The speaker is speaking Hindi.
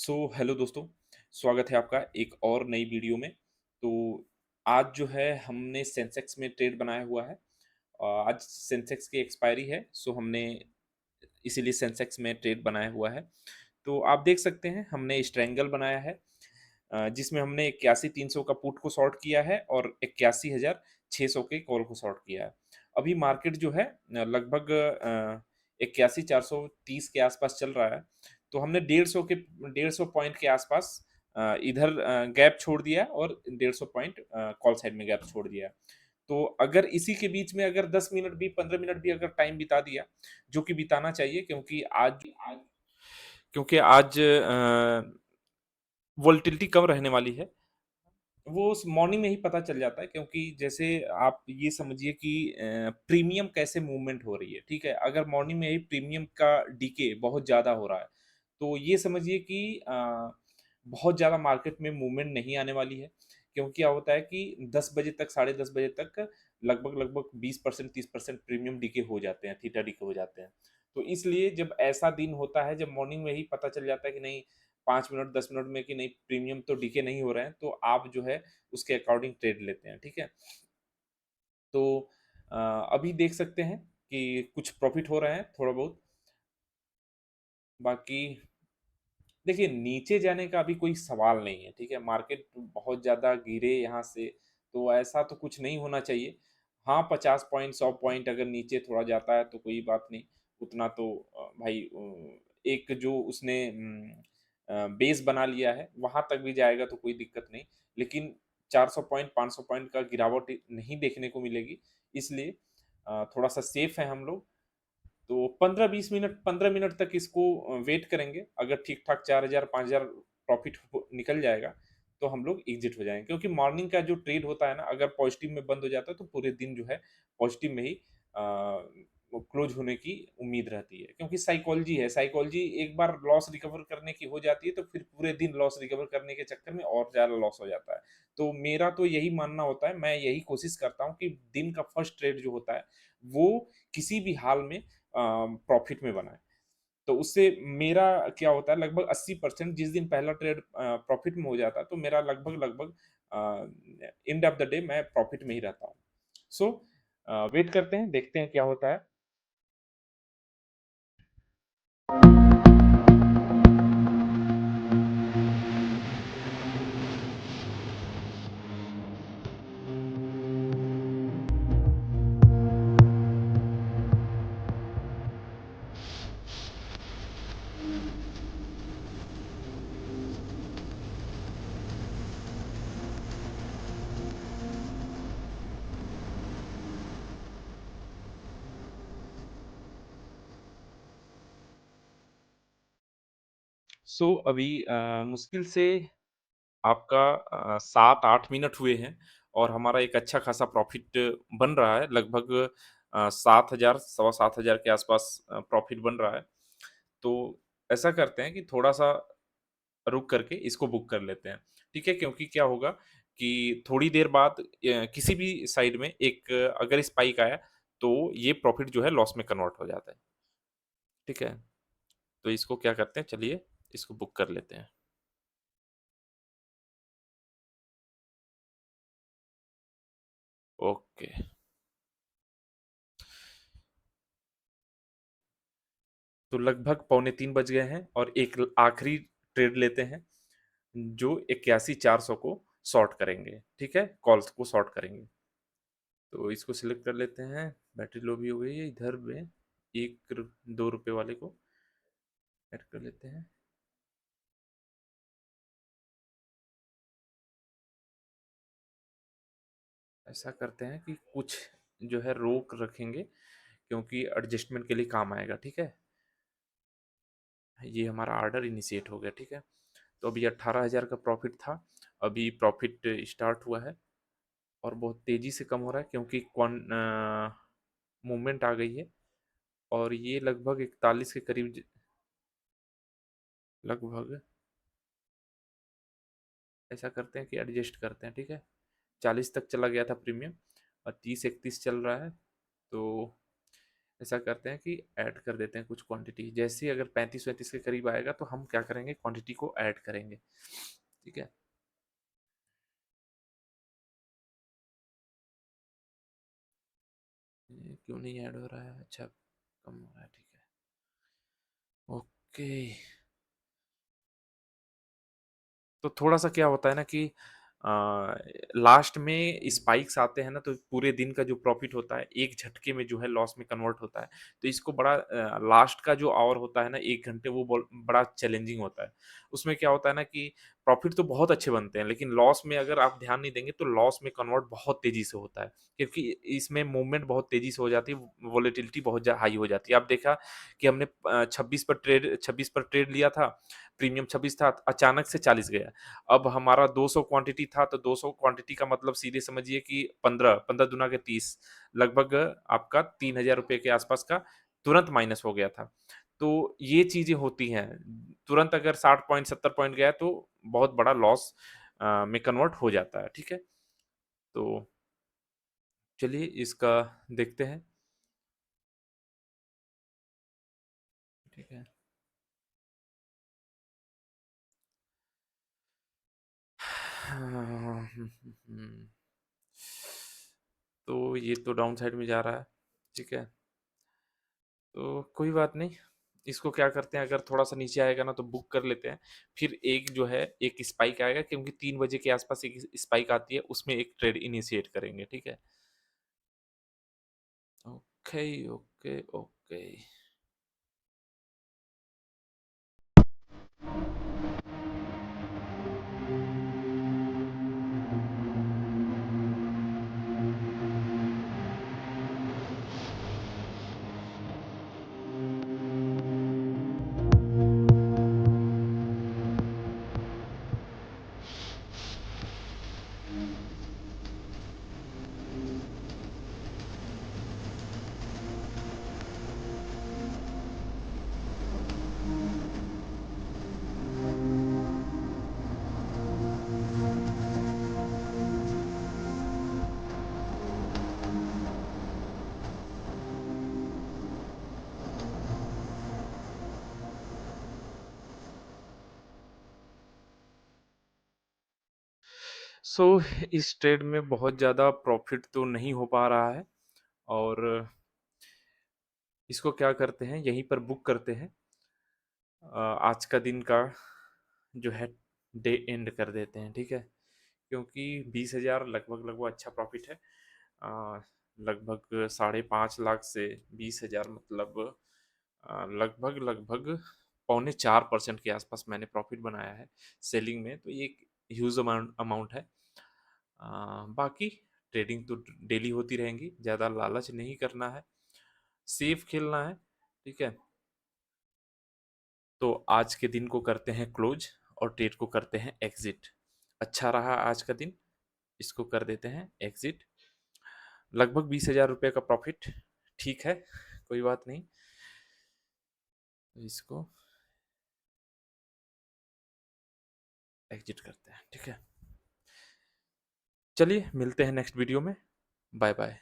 हेलो दोस्तों, स्वागत है आपका एक और नई वीडियो में। तो आज जो है हमने सेंसेक्स में ट्रेड बनाया हुआ है। आज सेंसेक्स की एक्सपायरी है, सो हमने इसीलिए सेंसेक्स में ट्रेड बनाया हुआ है। तो आप देख सकते हैं हमने स्ट्रैंगल बनाया है, जिसमें हमने 81,300 का पुट को शॉर्ट किया है और 81,600 के कॉल को शॉर्ट किया है। अभी मार्केट जो है लगभग 81,430 के आसपास चल रहा है। तो हमने 150 पॉइंट के आसपास इधर गैप छोड़ दिया और 150 पॉइंट कॉल साइड में गैप छोड़ दिया। तो अगर इसी के बीच में अगर 10 मिनट भी 15 मिनट भी अगर टाइम बिता दिया, जो कि बिताना चाहिए, क्योंकि आज वोलेटिलिटी कम रहने वाली है। वो उस मॉर्निंग में ही पता चल जाता है, क्योंकि जैसे आप ये समझिए कि प्रीमियम कैसे मूवमेंट हो रही है, ठीक है? अगर मॉर्निंग में ही प्रीमियम का डीके बहुत ज़्यादा हो रहा है, तो ये समझिए कि बहुत ज़्यादा मार्केट में मूवमेंट नहीं आने वाली है। क्योंकि क्या होता है कि 10 बजे तक, साढ़े 10 बजे तक लगभग 20% 30% प्रीमियम डीके हो जाते हैं, थीटा डीके हो जाते हैं। तो इसलिए जब ऐसा दिन होता है, जब मॉर्निंग में ही पता चल जाता है कि नहीं 5 मिनट 10 मिनट में कि नहीं प्रीमियम तो डीके नहीं हो रहे हैं, तो आप जो है उसके अकॉर्डिंग ट्रेड लेते हैं, ठीक है? तो अ, अभी देख सकते हैं कि कुछ प्रॉफिट हो रहे हैं थोड़ा बहुत। बाकी देखिए, नीचे जाने का अभी कोई सवाल नहीं है, ठीक है? मार्केट बहुत ज़्यादा गिरे यहाँ से, तो ऐसा तो कुछ नहीं होना चाहिए। हाँ, 50 पॉइंट 100 पॉइंट अगर नीचे थोड़ा जाता है तो कोई बात नहीं। उतना तो भाई एक जो उसने बेस बना लिया है, वहाँ तक भी जाएगा तो कोई दिक्कत नहीं। लेकिन 400 पॉइंट 500 पॉइंट का गिरावट नहीं देखने को मिलेगी, इसलिए थोड़ा-सा सेफ है हम लोग। तो 15-20 मिनट 15 मिनट तक इसको वेट करेंगे। अगर ठीक-ठाक 4,000 5,000 प्रॉफ़िट हो निकल जाएगा, तो हम लोग एग्ज़िट हो जाएँगे। क्योंकि मॉर्निंग का जो ट्रेड होता है ना, अगर पॉज़िटिव में बंद हो जाता है, तो पूरे दिन जो है पॉज़िटिव में ही वो क्लोज़ होने की उम्मीद रहती है। क्योंकि साइकोलॉजी है, साइकोलॉजी एक बार लॉस रिकवर करने की हो जाती है, तो फिर पूरे दिन लॉस रिकवर करने के चक्कर में और ज़्यादा लॉस हो जाता है। तो मेरा तो यही मानना होता है, मैं यही कोशिश करता हूँ कि दिन का फर्स्ट ट्रेड जो होता है, वो किसी भी हाल में प्रॉफिट में बनाएँ। तो उससे मेरा क्या होता है, लगभग 80% जिस दिन पहला ट्रेड प्रॉफिट में हो जाता है, तो मेरा लगभग एंड ऑफ द डे मैं प्रॉफिट में ही रहता हूँ। सो वेट करते हैं, देखते हैं क्या होता है। अभी मुश्किल से आपका 7-8 मिनट हुए हैं और हमारा एक अच्छा खासा प्रॉफ़िट बन रहा है। लगभग 7,000 सवा 7,000 के आसपास प्रॉफ़िट बन रहा है। तो ऐसा करते हैं कि थोड़ा-सा रुक करके इसको बुक कर लेते हैं, ठीक है? क्योंकि क्या होगा कि थोड़ी देर बाद किसी भी साइड में एक अगर स्पाइक आया, तो ये प्रॉफ़िट जो है लॉस में कन्वर्ट हो जाता है, ठीक है? तो इसको क्या करते हैं, चलिए इसको बुक कर लेते हैं। ओके। तो लगभग पौने 3 बज गए हैं और एक आखिरी ट्रेड लेते हैं, जो 81,400 को शॉर्ट करेंगे, ठीक है? कॉल्स को शॉर्ट करेंगे। तो इसको सिलेक्ट कर लेते हैं, बैटरी लो भी हो गई है, इधर में 1 रु 2 रुपए वाले को ऐड कर लेते हैं। ऐसा करते हैं कि कुछ जो है रोक रखेंगे, क्योंकि एडजस्टमेंट के लिए काम आएगा, ठीक है? ये हमारा ऑर्डर इनिशिएट हो गया, ठीक है? तो अभी 18,000 का प्रॉफ़िट था, अभी प्रॉफ़िट स्टार्ट हुआ है और बहुत तेज़ी से कम हो रहा है, क्योंकि मूवमेंट आ गई है और ये लगभग 41 के करीब लगभग ऐसा करते हैं कि एडजस्ट करते हैं, ठीक है? 40 तक चला गया था प्रीमियम और 30-31 चल रहा है। तो ऐसा करते हैं कि ऐड कर देते हैं कुछ क्वांटिटी, जैसे ही अगर 35-37 के करीब आएगा तो हम क्या करेंगे, क्वांटिटी को ऐड करेंगे, ठीक है। ये क्यों नहीं ऐड हो रहा है, अच्छा कम हो रहा है, ठीक है, ओके। तो थोड़ा-सा क्या होता है ना कि लास्ट में स्पाइक्स आते हैं ना, तो पूरे दिन का जो प्रॉफ़िट होता है, एक झटके में जो है लॉस में कन्वर्ट होता है। तो इसको बड़ा लास्ट का जो आवर होता है ना 1 घंटे, वो बड़ा चैलेंजिंग होता है। उसमें क्या होता है ना कि प्रॉफ़िट तो बहुत अच्छे बनते हैं, लेकिन लॉस में अगर आप ध्यान नहीं देंगे तो लॉस में कन्वर्ट बहुत तेज़ी से होता है। क्योंकि इसमें मूवमेंट बहुत तेज़ी से हो जाती है, वोलेटिलिटी बहुत हाई हो जाती है। आप देखा कि हमने 26 पर ट्रेड लिया था, प्रीमियम 26 था, अचानक से 40 गया। अब हमारा 200 क्वांटिटी था, तो 200 क्वांटिटी का मतलब सीधे समझिए कि 15, 15 दूना के 30, लगभग आपका ₹3000 के आसपास का तुरंत माइनस हो गया था। तो ये चीज़ें होती हैं, तुरंत अगर 60 पॉइंट 70 पॉइंट गया तो बहुत बड़ा लॉस में कन्वर्ट हो जाता है, ठीक है? तो चलिए इसका देखते हैं, ठीक है? तो ये तो डाउन साइड में जा रहा है, ठीक है? तो कोई बात नहीं, इसको क्या करते हैं, अगर थोड़ा-सा नीचे आएगा ना तो बुक कर लेते हैं। फिर एक जो है एक स्पाइक आएगा, क्योंकि 3 बजे के आसपास एक स्पाइक आती है, उसमें एक ट्रेड इनिशिएट करेंगे, ठीक है? Okay, okay, okay. सो इस ट्रेड में बहुत ज़्यादा प्रॉफ़िट तो नहीं हो पा रहा है, और इसको क्या करते हैं, यहीं पर बुक करते हैं। आज का दिन का जो है डे एंड कर देते हैं, ठीक है? क्योंकि 20,000 लगभग-लगभग अच्छा प्रॉफ़िट है। लगभग साढ़े 5 लाख से 20,000 मतलब लगभग-लगभग पौने 4% के आसपास मैंने प्रॉफ़िट बनाया है सेलिंग में, तो ये एक ह्यूज अमाउंट अमाउंट है। बाकी ट्रेडिंग तो डेली होती रहेंगी, ज़्यादा लालच नहीं करना है, सेफ खेलना है, ठीक है? तो आज के दिन को करते हैं क्लोज और ट्रेड को करते हैं एग्जिट। अच्छा रहा आज का दिन, इसको कर देते हैं एग्जिट। लगभग 20,000 रुपये का प्रॉफिट, ठीक है, कोई बात नहीं। इसको एग्जिट करते हैं, ठीक है। चलिए मिलते हैं नेक्स्ट वीडियो में। Bye bye.